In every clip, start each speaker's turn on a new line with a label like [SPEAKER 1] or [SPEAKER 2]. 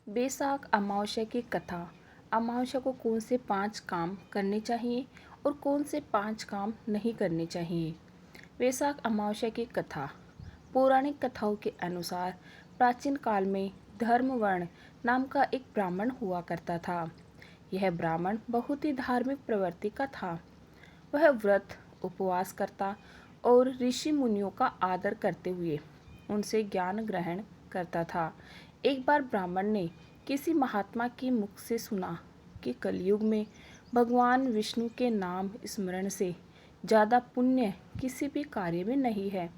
[SPEAKER 1] बैसाख अमावस्या की कथा। अमावस्या को कौन से 5 काम करने चाहिए और कौन से 5 काम नहीं करने चाहिए। बैसाख अमावस्या की कथा। पौराणिक कथाओं के अनुसार प्राचीन काल में धर्मवर्ण नाम का एक ब्राह्मण हुआ करता था। यह ब्राह्मण बहुत ही धार्मिक प्रवृत्ति का था। वह व्रत, उपवास करता और ऋषि मुनियों का आदर करते हुए उनसे ज्ञान ग्रहण करता था। एक बार ब्राह्मण ने किसी महात्मा के मुख से सुना कि कलयुग में भगवान विष्णु के नाम स्मरण से ज़्यादा पुण्य किसी भी कार्य में नहीं है।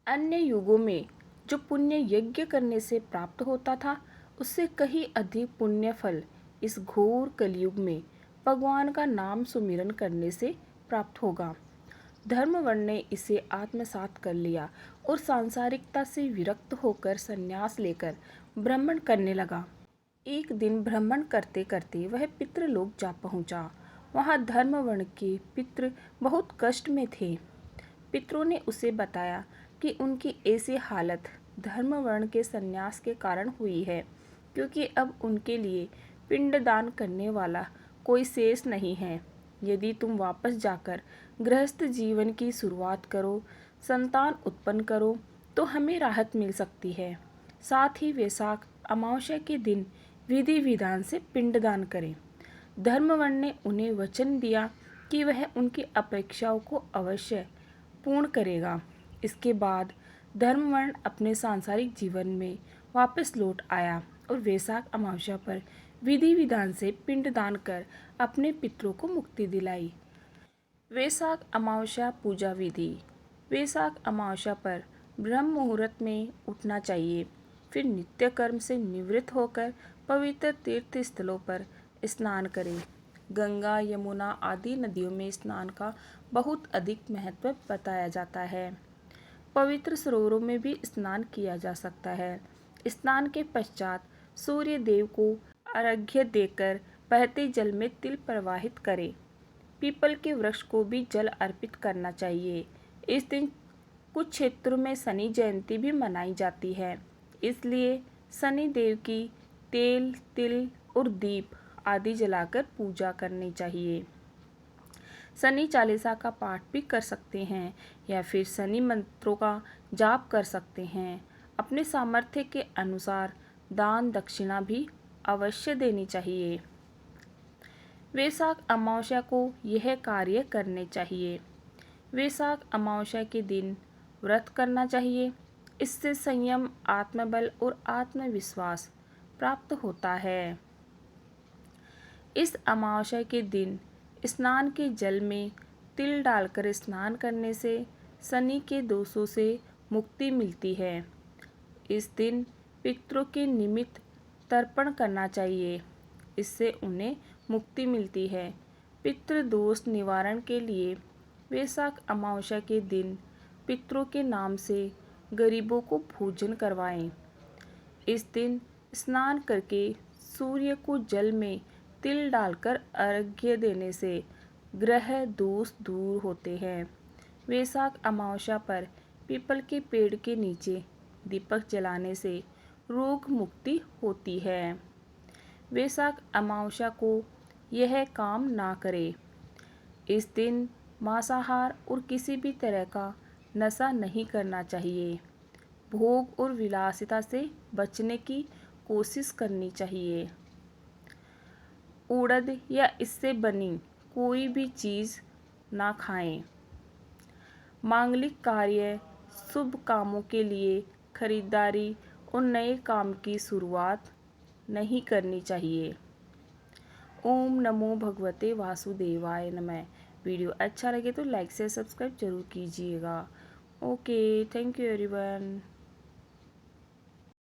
[SPEAKER 1] अन्य युगों में जो पुण्य यज्ञ करने से प्राप्त होता था, उससे कहीं अधिक पुण्य फल इस घोर कलयुग में भगवान का नाम सुमिरन करने से प्राप्त होगा। धर्मवर्ण ने इसे आत्मसात कर लिया और सांसारिकता से विरक्त होकर संन्यास लेकर भ्रमण करने लगा। एक दिन भ्रमण करते करते वह पितृलोक जा पहुंचा। वहां धर्मवर्ण के पितृ बहुत कष्ट में थे। पितरों ने उसे बताया कि उनकी ऐसी हालत धर्मवर्ण के संन्यास के कारण हुई है, क्योंकि अब उनके लिए पिंडदान करने वाला कोई शेष नहीं है। यदि तुम वापस जाकर गृहस्थ जीवन की शुरुआत करो, संतान उत्पन्न करो, तो हमें राहत मिल सकती है। साथ ही वैशाख अमावस्या के दिन विधि विधान से पिंडदान करें। धर्मवर्ण ने उन्हें वचन दिया कि वह उनकी अपेक्षाओं को अवश्य पूर्ण करेगा। इसके बाद धर्मवर्ण अपने सांसारिक जीवन में वापस लौट आया और वैशाख अमावस्या पर विधि विधान से पिंडदान कर अपने पितरों को मुक्ति दिलाई। वैशाख अमावस्या पूजा विधि। वैशाख अमावस्या पर ब्रह्म मुहूर्त में उठना चाहिए। फिर नित्य कर्म से निवृत्त होकर पवित्र तीर्थ स्थलों पर स्नान करें। गंगा, यमुना आदि नदियों में स्नान का बहुत अधिक महत्व बताया जाता है। पवित्र सरोवरों में भी स्नान किया जा सकता है। स्नान के पश्चात सूर्य देव को अर्घ्य देकर बहते जल में तिल प्रवाहित करें। पीपल के वृक्ष को भी जल अर्पित करना चाहिए। इस दिन कुछ क्षेत्रों में शनि जयंती भी मनाई जाती है, इसलिए शनि देव की तेल, तिल और दीप आदि जलाकर पूजा करनी चाहिए। शनि चालीसा का पाठ भी कर सकते हैं या फिर शनि मंत्रों का जाप कर सकते हैं। अपने सामर्थ्य के अनुसार दान दक्षिणा भी अवश्य देनी चाहिए। वैशाख अमावस्या को यह कार्य करने चाहिए। वैशाख अमावस्या के दिन व्रत करना चाहिए। इससे संयम, आत्मबल और आत्मविश्वास प्राप्त होता है। इस अमावस्या के दिन स्नान के जल में तिल डालकर स्नान करने से शनि के दोषों से मुक्ति मिलती है। इस दिन पितरों के निमित्त तर्पण करना चाहिए, इससे उन्हें मुक्ति मिलती है। पितृदोष निवारण के लिए वैशाख अमावस्या के दिन पितरों के नाम से गरीबों को भोजन करवाएं। इस दिन स्नान करके सूर्य को जल में तिल डालकर अर्घ्य देने से ग्रह दोष दूर होते हैं। वैशाख अमावस्या पर पीपल के पेड़ के नीचे दीपक जलाने से रोग मुक्ति होती है। वैशाख अमावस्या को यह काम ना करें। इस दिन मांसाहार और किसी भी तरह का नशा नहीं करना चाहिए। भोग और विलासिता से बचने की कोशिश करनी चाहिए। उड़द या इससे बनी कोई भी चीज़ ना खाएं। मांगलिक कार्य, शुभ कामों के लिए खरीदारी और नए काम की शुरुआत नहीं करनी चाहिए। ओम नमो भगवते वासुदेवाय नमः। वीडियो अच्छा लगे तो लाइक से सब्सक्राइब जरूर कीजिएगा। Okay, thank you everyone.